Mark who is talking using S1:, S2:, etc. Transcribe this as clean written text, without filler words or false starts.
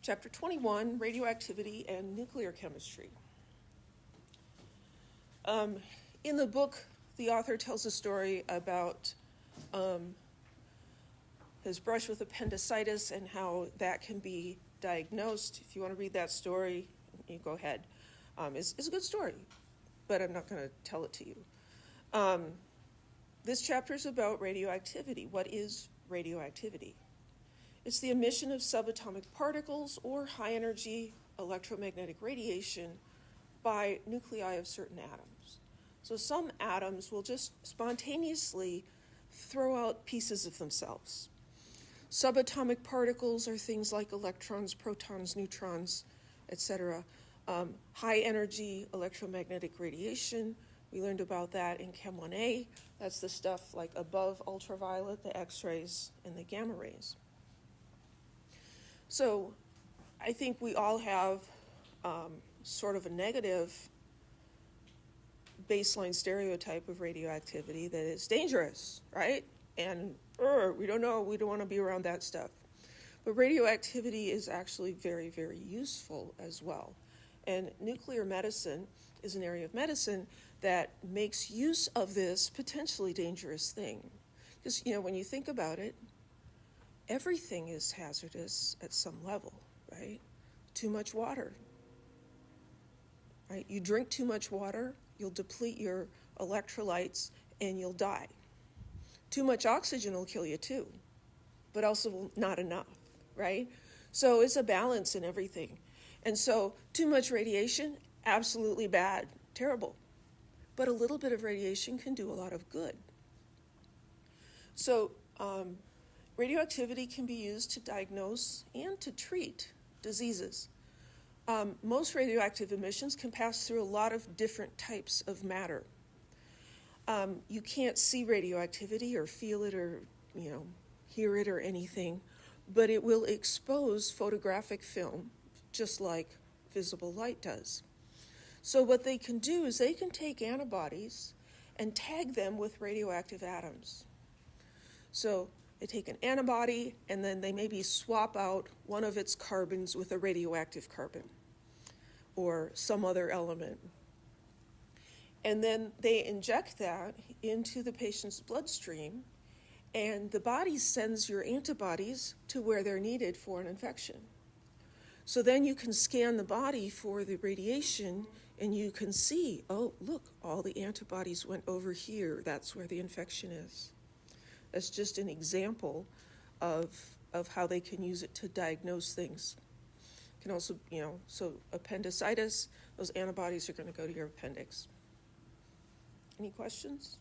S1: Chapter 21, Radioactivity and Nuclear Chemistry. In the book, the author tells a story about his brush with appendicitis and how that can be diagnosed. If you want to read that story, you go ahead. It's a good story, but I'm not going to tell it to you. This chapter is about radioactivity. What is radioactivity? It's the emission of subatomic particles or high-energy electromagnetic radiation by nuclei of certain atoms. So some atoms will just spontaneously throw out pieces of themselves. Subatomic particles are things like electrons, protons, neutrons, etc. High-energy electromagnetic radiation, we learned about that in Chem 1A. That's the stuff like above ultraviolet, the X-rays, and the gamma rays. So I think we all have sort of a negative baseline stereotype of radioactivity that it's dangerous, right? And we don't know, we don't want to be around that stuff. But radioactivity is actually very, very useful as well. And nuclear medicine is an area of medicine that makes use of this potentially dangerous thing. Because, when you think about it, everything is hazardous at some level, right? Too much water, right? You drink too much water, you'll deplete your electrolytes and you'll die. Too much oxygen will kill you too, but also not enough, right? So it's a balance in everything. And so too much radiation, absolutely bad, terrible. But a little bit of radiation can do a lot of good. So radioactivity can be used to diagnose and to treat diseases. Most radioactive emissions can pass through a lot of different types of matter. You can't see radioactivity or feel it or, hear it or anything, but it will expose photographic film just like visible light does. So what they can do is they can take antibodies and tag them with radioactive atoms. So they take an antibody and then they maybe swap out one of its carbons with a radioactive carbon or some other element. And then they inject that into the patient's bloodstream, and the body sends your antibodies to where they're needed for an infection. So then you can scan the body for the radiation and you can see, oh, look, all the antibodies went over here. That's where the infection is. That's just an example of how they can use it to diagnose things. Can also, so appendicitis, those antibodies are going to go to your appendix. Any questions?